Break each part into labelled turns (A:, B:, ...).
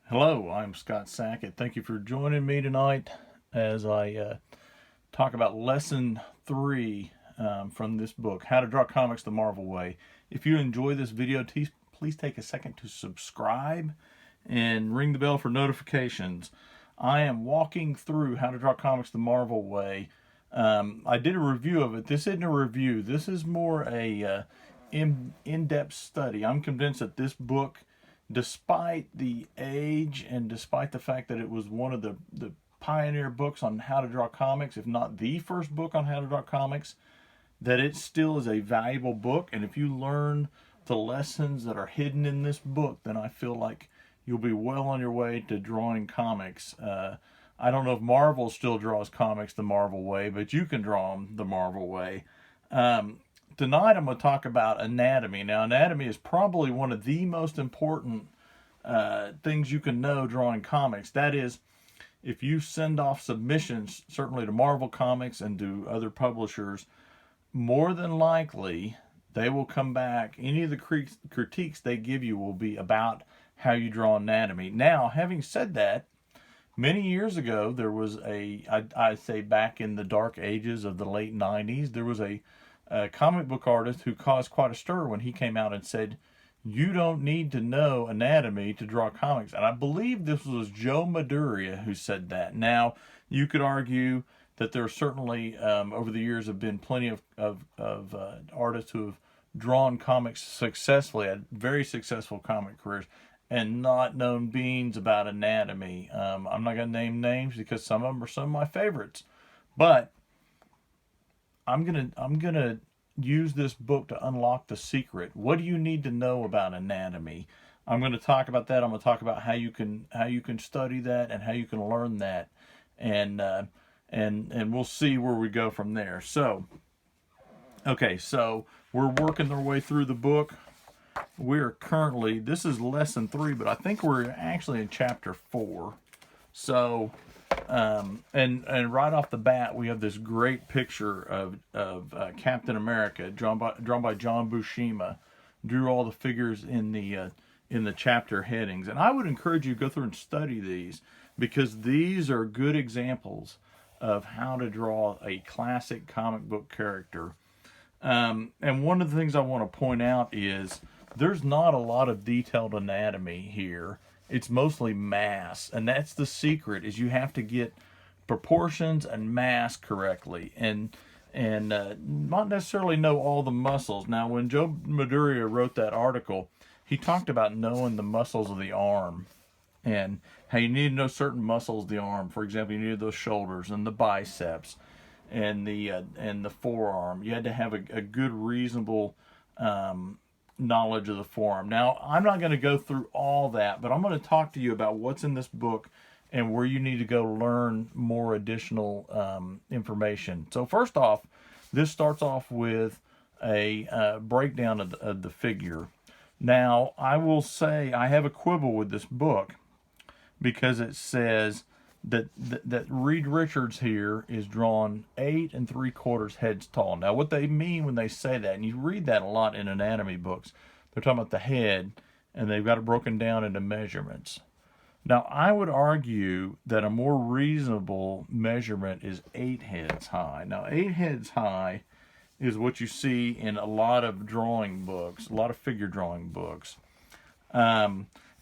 A: Hello, I'm Scott Sackett. Thank you for joining me tonight as I talk about lesson 3 from this book, How to Draw Comics the Marvel Way. If you enjoy this video, please take a second to subscribe and ring the bell for notifications. I am walking through How to Draw Comics the Marvel Way. I did a review of it. This isn't a review. This is more a in-depth study. I'm convinced that this book, despite the age and despite the fact that it was one of the pioneer books on how to draw comics, if not the first book on how to draw comics, that it still is a valuable book. And if you learn the lessons that are hidden in this book, then I feel like you'll be well on your way to drawing comics. I don't know if Marvel still draws comics the Marvel way, but you can draw them the Marvel way. Tonight I'm going to talk about anatomy. Now, anatomy is probably one of the most important things you can know drawing comics. That is, if you send off submissions, certainly to Marvel Comics and to other publishers, more than likely they will come back. Any of the critiques they give you will be about how you draw anatomy. Now, having said that, many years ago, there was I'd say back in the dark ages of the late 90s, there was a comic book artist who caused quite a stir when he came out and said, you don't need to know anatomy to draw comics. And I believe this was Joe Madureira who said that. Now, you could argue that there certainly, over the years, have been plenty of artists who have drawn comics successfully, had very successful comic careers, and not known beans about anatomy. I'm not going to name names because some of them are some of my favorites. But I'm gonna use this book to unlock the secret. What do you need to know about anatomy? I'm going to talk about that. I'm going to talk about how you can study that and how you can learn that, and we'll see where we go from there. So, okay, so we're working our way through the book. We're currently, this is lesson 3, but I think we're actually in chapter 4. So, and right off the bat, we have this great picture of Captain America, drawn by John Buscema. Drew all the figures in the chapter headings, and I would encourage you to go through and study these, because these are good examples of how to draw a classic comic book character. And one of the things I want to point out is there's not a lot of detailed anatomy here. It's mostly mass, and that's the secret, is you have to get proportions and mass correctly, and not necessarily know all the muscles. Now, when Joe Madureira wrote that article, he talked about knowing the muscles of the arm and how you need to know certain muscles of the arm. For example, you needed those shoulders and the biceps and the forearm. You had to have a good, reasonable knowledge of the forearm. Now, I'm not going to go through all that, but I'm going to talk to you about what's in this book and where you need to go learn more additional information. So first off, this starts off with a breakdown of the figure. Now, I will say I have a quibble with this book because it says that Reed Richards here is drawn 8 3/4 heads tall. Now, what they mean when they say that, and you read that a lot in anatomy books, they're talking about the head, and they've got it broken down into measurements. Now, I would argue that a more reasonable measurement is 8 heads high. Now, 8 heads high is what you see in a lot of drawing books, a lot of figure drawing books.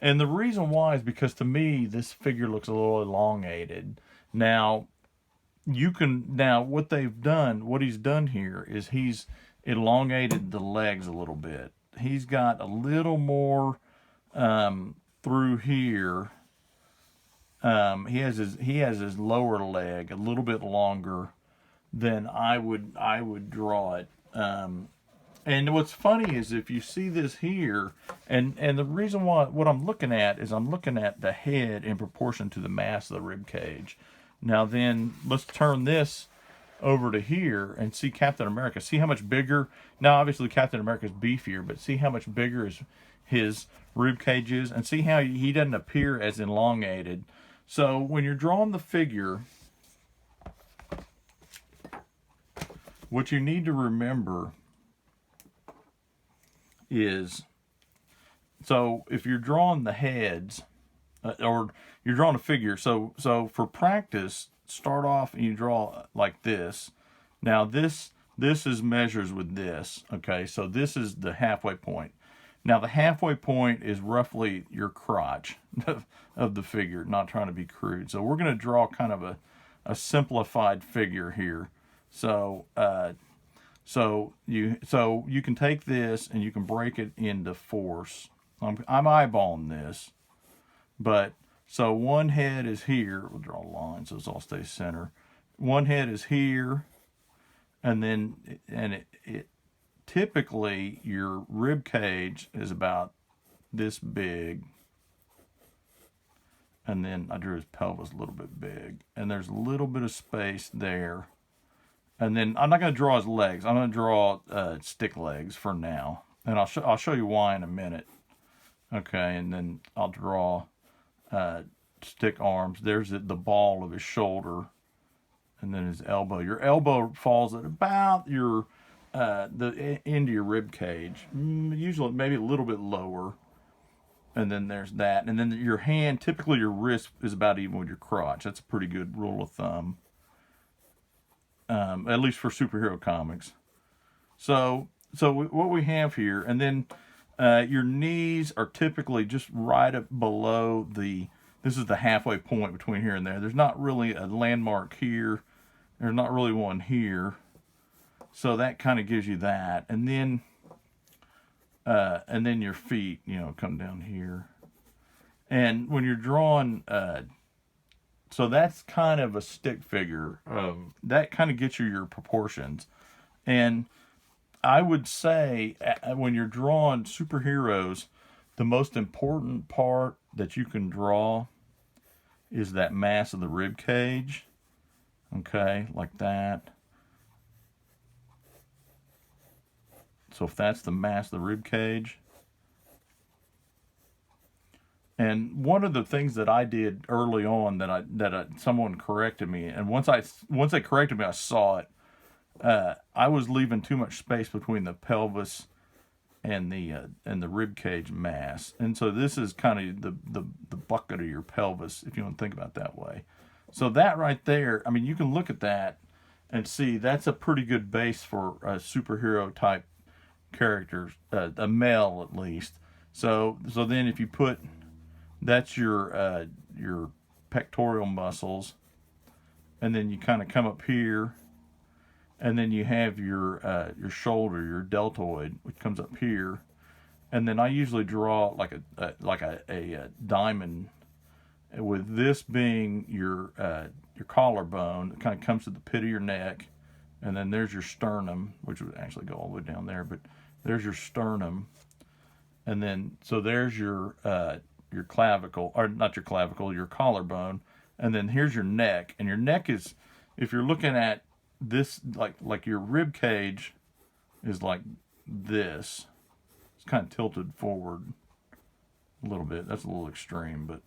A: And the reason why is because, to me, this figure looks a little elongated. Now, what he's done here is he's elongated the legs a little bit. He's got a little more through here. He has his lower leg a little bit longer than I would draw it. And what's funny is if you see this here, and the reason why, what I'm looking at is I'm looking at the head in proportion to the mass of the rib cage. Now then, let's turn this over to here and see Captain America. See how much bigger, now obviously Captain America is beefier, but see how much bigger his rib cage is, and see how he doesn't appear as elongated. So when you're drawing the figure, what you need to remember is, so if you're drawing the heads, or you're drawing a figure. So for practice, start off and you draw like this. Now this is measures with this. Okay, so this is the halfway point. Now the halfway point is roughly your crotch of the figure. Not trying to be crude. So we're going to draw kind of a simplified figure here. So you can take this and you can break it into fourths. I'm eyeballing this, but so one head is here. We'll draw a line so it's all stays center. One head is here, and then it typically your rib cage is about this big, and then I drew his pelvis a little bit big, and there's a little bit of space there. And then I'm not going to draw his legs. I'm going to draw stick legs for now, and I'll show you why in a minute. Okay, and then I'll draw stick arms. There's the ball of his shoulder, and then his elbow. Your elbow falls at about your the end of your rib cage, usually maybe a little bit lower. And then there's that, and then your hand. Typically, your wrist is about even with your crotch. That's a pretty good rule of thumb. At least for superhero comics. So what we have here, and then your knees are typically just right up below this is the halfway point between here and there. There's not really a landmark here. There's not really one here. So that kind of gives you that. And then your feet, come down here. And when you're drawing, so that's kind of a stick figure. That kind of gets you your proportions. And I would say when you're drawing superheroes, the most important part that you can draw is that mass of the rib cage. Okay, like that. So if that's the mass of the rib cage. And one of the things that I did early on that someone corrected me, and once they corrected me, I saw it. I was leaving too much space between the pelvis and the rib cage mass, and so this is kind of the bucket of your pelvis, if you want to think about it that way. So that right there, I mean, you can look at that and see that's a pretty good base for a superhero type character, a male at least. So then if you put that's your pectoral muscles, and then you kind of come up here, and then you have your shoulder, your deltoid, which comes up here, and then I usually draw like a diamond, with this being your collarbone. It kind of comes to the pit of your neck, and then there's your sternum, which would actually go all the way down there, but there's your sternum, and then so there's your clavicle, or not your clavicle, your collarbone, and then here's your neck. And your neck is, if you're looking at this, like your rib cage is like this. It's kind of tilted forward a little bit. That's a little extreme, but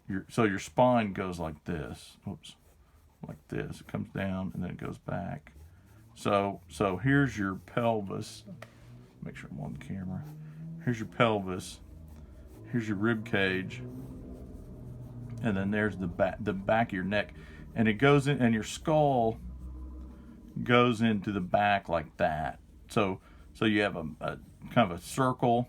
A: your spine goes like this. Oops, like this. It comes down and then it goes back. So here's your pelvis. Make sure I'm on the camera. Here's your pelvis. Here's your rib cage, and then there's the back of your neck, and it goes in, and your skull goes into the back like that. So you have a kind of a circle,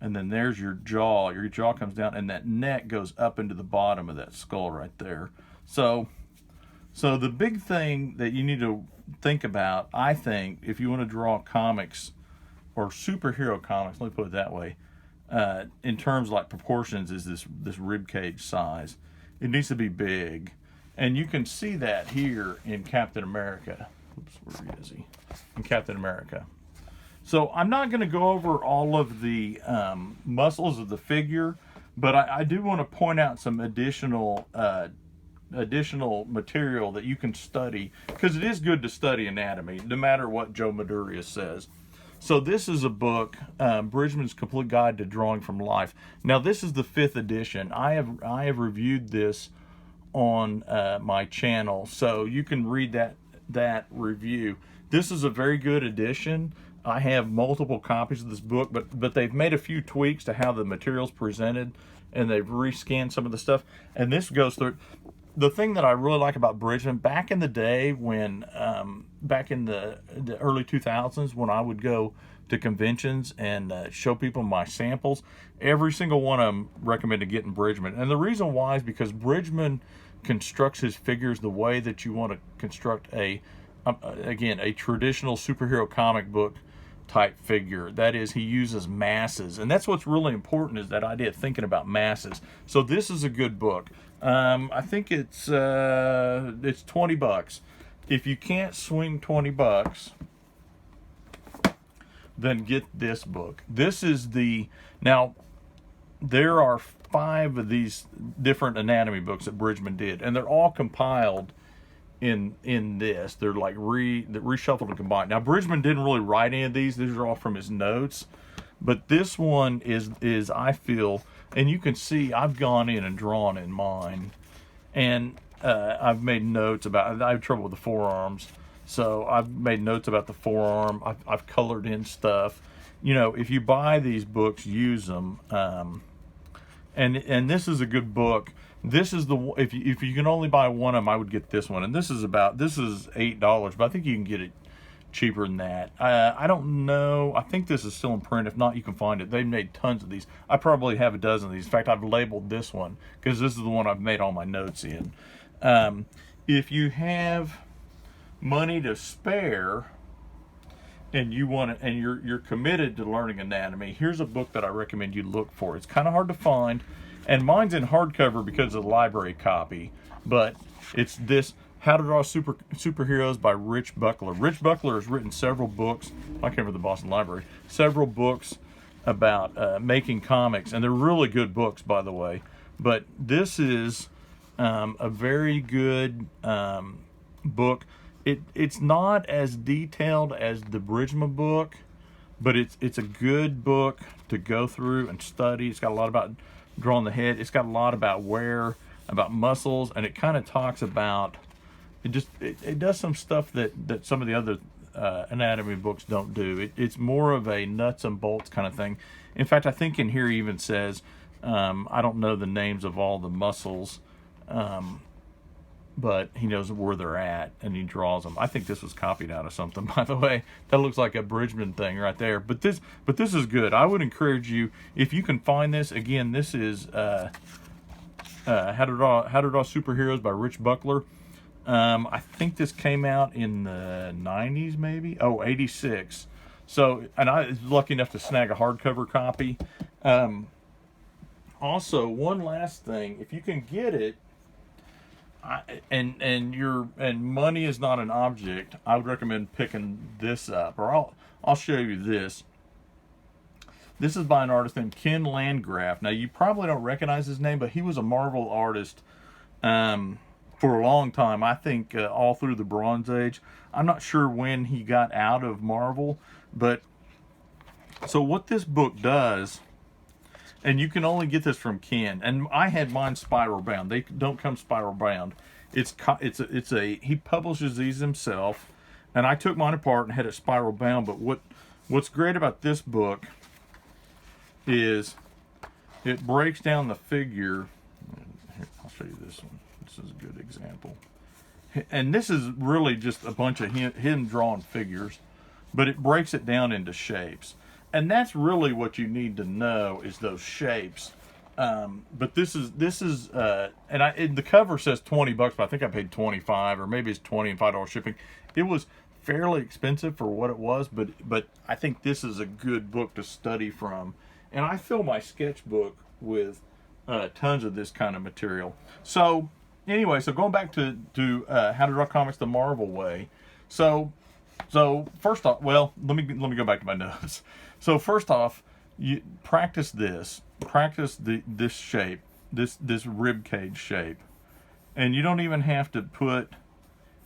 A: and then there's your jaw. Your jaw comes down, and that neck goes up into the bottom of that skull right there. So the big thing that you need to think about, I think, if you want to draw comics or superhero comics, let me put it that way, in terms like proportions, is this rib cage size. It needs to be big, and you can see that here in Captain America. Oops, where is he? In Captain America. So I'm not going to go over all of the muscles of the figure, but I do want to point out some additional material that you can study, because it is good to study anatomy, no matter what Joe Madurius says. So this is a book, Bridgeman's Complete Guide to Drawing from Life. Now this is the 5th edition. I have reviewed this on my channel, so you can read that review. This is a very good edition. I have multiple copies of this book, but they've made a few tweaks to how the material's presented, and they've rescanned some of the stuff. And this goes through. The thing that I really like about Bridgeman, back in the day when, back in the early 2000s, when I would go to conventions and show people my samples, every single one of them recommended getting Bridgeman. And the reason why is because Bridgeman constructs his figures the way that you want to construct again, a traditional superhero comic book type figure. That is, he uses masses, and that's what's really important, is that idea of thinking about masses. So this is a good book. I think it's $20. If you can't swing $20, then get this book. This is now there are 5 of these different anatomy books that Bridgeman did, and they're all compiled in this. They're like reshuffled and combined. Now Bridgeman didn't really write any of these. These are all from his notes. But this one is I feel, and you can see I've gone in and drawn in mine, and I've made notes about. I have trouble with the forearms, so I've made notes about the forearm. I've colored in stuff. You know, if you buy these books, use them. And this is a good book. This is if you can only buy one of them, I would get this one. And this is $8, but I think you can get it cheaper than that. I don't know. I think this is still in print. If not, you can find it. They've made tons of these. I probably have a dozen of these. In fact, I've labeled this one because this is the one I've made all my notes in. If you have money to spare and you're committed to learning anatomy, here's a book that I recommend you look for. It's kind of hard to find, and mine's in hardcover because of the library copy, but it's this How to Draw Superheroes by Rich Buckler. Rich Buckler has written several books. I came from the Boston Library. Several books about making comics, and they're really good books, by the way. But this is a very good book. It's not as detailed as the Bridgeman book, but it's a good book to go through and study. It's got a lot about drawing the head. It's got a lot about wear, about muscles, and it kind of talks about it does some stuff that some of the other anatomy books don't do. It's more of a nuts and bolts kind of thing. In fact, I think in here he even says, I don't know the names of all the muscles, but he knows where they're at, and he draws them. I think this was copied out of something, by the way. That looks like a Bridgeman thing right there. But this is good. I would encourage you, if you can find this. Again, this is How to Draw Superheroes by Rich Buckler. I think this came out in the 90s, maybe. 86. So, and I was lucky enough to snag a hardcover copy. Also, one last thing, if you can get it, and money is not an object, I would recommend picking this up. Or I'll show you this. This is by an artist named Ken Landgraf. Now, you probably don't recognize his name, but he was a Marvel artist for a long time. I think all through the Bronze Age. I'm not sure when he got out of Marvel, but so what this book does, and you can only get this from Ken, and I had mine spiral bound. They don't come spiral bound. He publishes these himself, and I took mine apart and had it spiral bound. But what's great about this book is it breaks down the figure. Here, I'll show you this one. This is a good example. And this is really just a bunch of hidden drawn figures, but it breaks it down into shapes. And that's really what you need to know, is those shapes. But this is and the cover says $20, but I think I paid $25, or maybe it's $20 and $5 shipping. It was fairly expensive for what it was, but I think this is a good book to study from. And I fill my sketchbook with tons of this kind of material. So anyway, so going back to How to Draw Comics the Marvel Way. So first off, well, let me go back to my notes. So first off, you practice this. Practice this shape, this rib cage shape, and you don't even have to put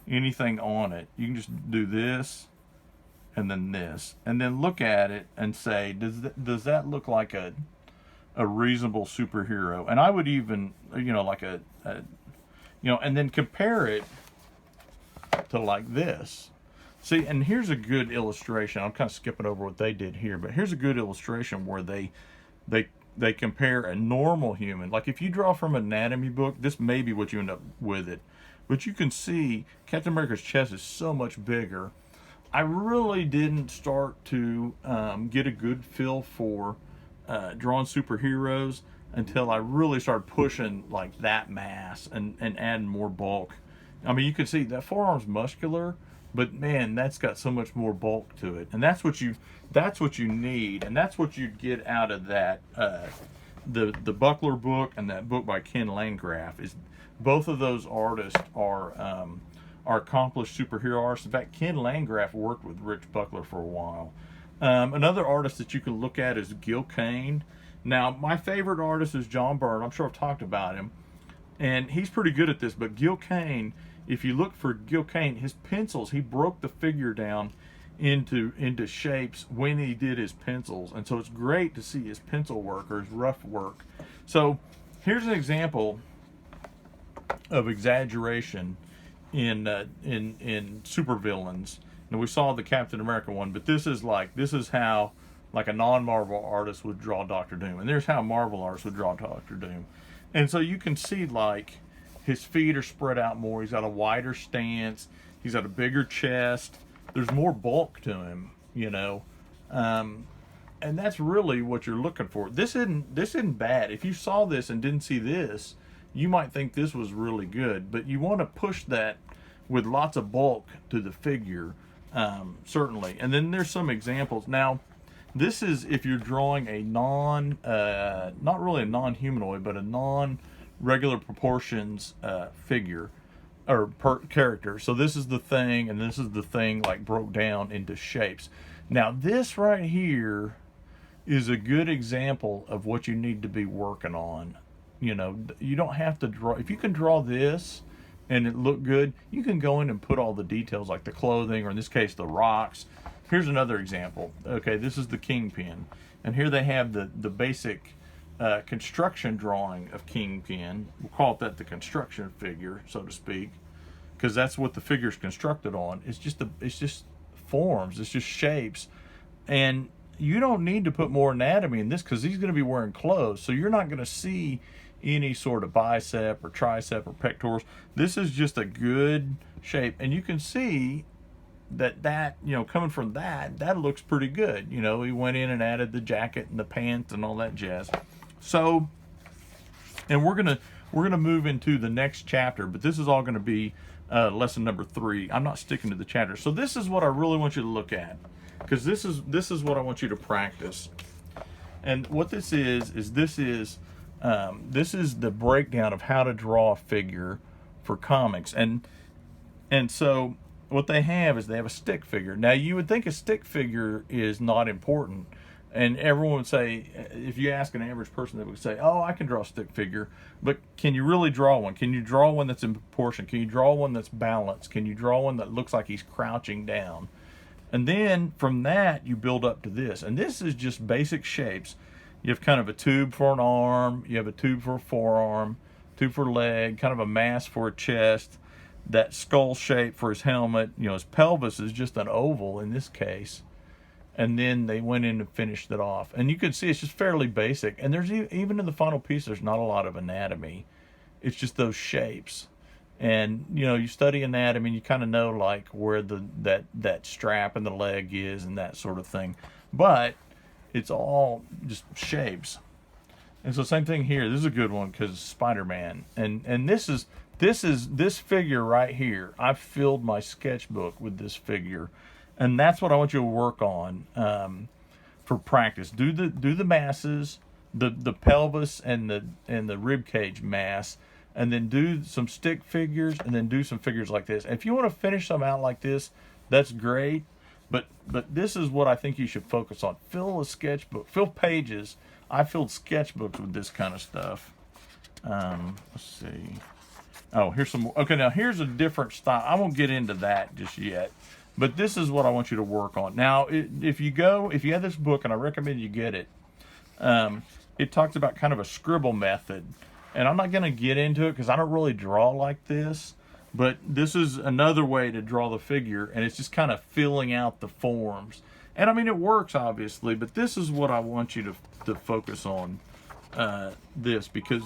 A: anything on it. You can just do this, and then look at it and say, does that look like a reasonable superhero? And I would even, like and then compare it to like this. See, and here's a good illustration. I'm kind of skipping over what they did here, but here's a good illustration where they compare a normal human. Like if you draw from an anatomy book, this may be what you end up with it. But you can see Captain America's chest is so much bigger. I really didn't start to get a good feel for drawing superheroes until I really started pushing like that mass and adding more bulk. I mean, you can see that forearm's muscular, but man, that's got so much more bulk to it, and that's what you need, and that's what you'd get out of that the Buckler book and that book by Ken Landgraf. Is both of those artists are accomplished superhero artists. In fact, Ken Landgraf worked with Rich Buckler for a while. Another artist that you can look at is Gil Kane. Now, my favorite artist is John Byrne. I'm sure I've talked about him, and he's pretty good at this. But Gil Kane, if you look for Gil Kane, his pencils, he broke the figure down into shapes when he did his pencils, and so it's great to see his pencil work or his rough work. So here's an example of exaggeration in supervillains. Now we saw the Captain America one, but this is how like a non-Marvel artist would draw Doctor Doom, and there's how a Marvel artist would draw Doctor Doom. And so you can see like his feet are spread out more. He's got a wider stance. He's got a bigger chest. There's more bulk to him, you know, and that's really what you're looking for. This isn't bad. If you saw this and didn't see this, you might think this was really good, but you want to push that with lots of bulk to the figure, certainly. And then there's some examples. Now, this is if you're drawing a not really a non-humanoid, but a non-regular proportions figure or character. So this is the Thing, and this is the Thing like broke down into shapes. Now this right here is a good example of what you need to be working on. You know, you don't have to draw. If you can draw this and it look good, you can go in and put all the details like the clothing, or in this case the rocks. Here's another example. Okay, this is the Kingpin, and here they have the basic construction drawing of Kingpin. We'll call it the construction figure, so to speak, because that's what the figure's constructed on. It's just forms. It's just shapes, and you don't need to put more anatomy in this because he's going to be wearing clothes, so you're not going to see any sort of bicep or tricep or pectorals. This is just a good shape, and you can see that you know, coming from that looks pretty good. You know, he went in and added the jacket and the pants and all that jazz. So, and we're gonna move into the next chapter, but this is all going to be lesson number 3. I'm not sticking to the chapter. So this is what I really want you to look at, because this is what I want you to practice. And what this is this is the breakdown of how to draw a figure for comics. And so what they have is they have a stick figure. Now you would think a stick figure is not important, and everyone would say, if you ask an average person, they would say, oh, I can draw a stick figure, but can you really draw one? Can you draw one that's in proportion? Can you draw one that's balanced? Can you draw one that looks like he's crouching down? And then from that you build up to this, and this is just basic shapes. You have kind of a tube for an arm, you have a tube for a forearm, tube for a leg, kind of a mass for a chest, that skull shape for his helmet. You know, his pelvis is just an oval in this case. And then they went in and finished it off. And you can see it's just fairly basic. And there's even in the final piece, there's not a lot of anatomy. It's just those shapes. And, you know, you study anatomy and you kind of know like where that strap in the leg is and that sort of thing. But it's all just shapes. And so same thing here. This is a good one because Spider-Man. And this figure right here. I've filled my sketchbook with this figure. And that's what I want you to work on for practice. Do the masses, the pelvis and the rib cage mass, and then do some stick figures, and then do some figures like this. And if you want to finish some out like this, that's great. But this is what I think you should focus on. Fill a sketchbook, fill pages. I filled sketchbooks with this kind of stuff. Let's see. Oh, here's some more. Okay, now here's a different style. I won't get into that just yet. But this is what I want you to work on. Now, if you have this book, and I recommend you get it, it talks about kind of a scribble method. And I'm not going to get into it because I don't really draw like this. But this is another way to draw the figure, and it's just kind of filling out the forms. And I mean, it works obviously, but this is what I want you to focus on, this, because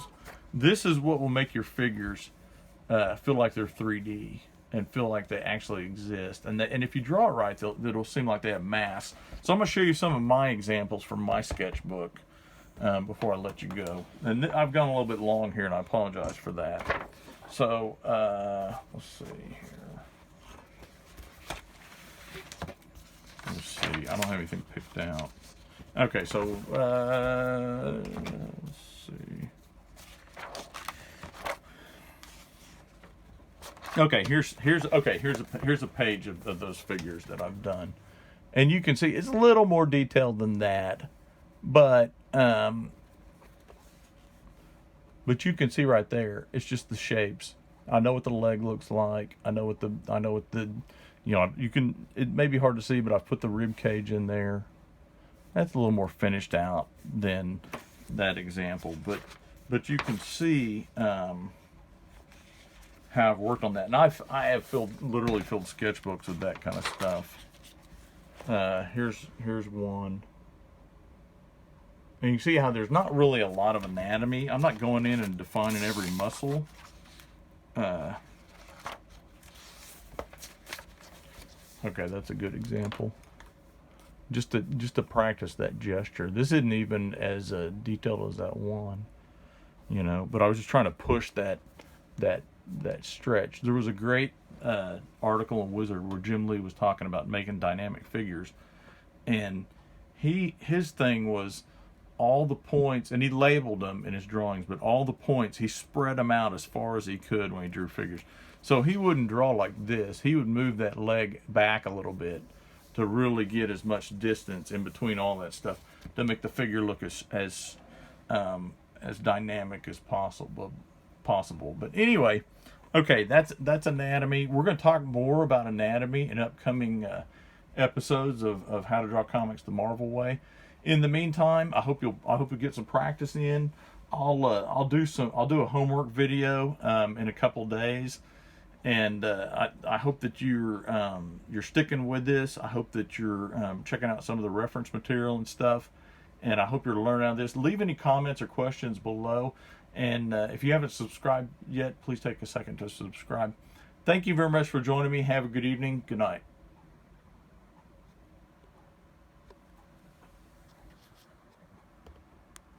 A: this is what will make your figures feel like they're 3D and feel like they actually exist. And if you draw it right, it'll seem like they have mass. So I'm going to show you some of my examples from my sketchbook before I let you go. And I've gone a little bit long here, and I apologize for that. So let's see here. Let's see. I don't have anything picked out. Okay, so let's see. Okay, here's a page of those figures that I've done, and you can see it's a little more detailed than that, but you can see right there, it's just the shapes. I know what the leg looks like. I know what the it may be hard to see, but I've put the rib cage in there. That's a little more finished out than that example, but you can see how I've worked on that. And I have literally filled sketchbooks with that kind of stuff. Here's one. And you can see how there's not really a lot of anatomy. I'm not going in and defining every muscle. Okay, that's a good example. Just to practice that gesture. This isn't even as detailed as that one, but I was just trying to push that stretch. There was a great article in Wizard where Jim Lee was talking about making dynamic figures, and his thing was all the points, and he labeled them in his drawings, but all the points, he spread them out as far as he could when he drew figures. So he wouldn't draw like this. He would move that leg back a little bit to really get as much distance in between all that stuff to make the figure look as dynamic as possible. But anyway, okay, that's anatomy. We're going to talk more about anatomy in upcoming episodes of How to Draw Comics the Marvel Way. In the meantime, I hope you'll get some practice in. I'll do a homework video in a couple days, and I hope that you're sticking with this. I hope that you're checking out some of the reference material and stuff, and I hope you're learning out of this. Leave any comments or questions below, and if you haven't subscribed yet, please take a second to subscribe. Thank you very much for joining me. Have a good evening. Good night.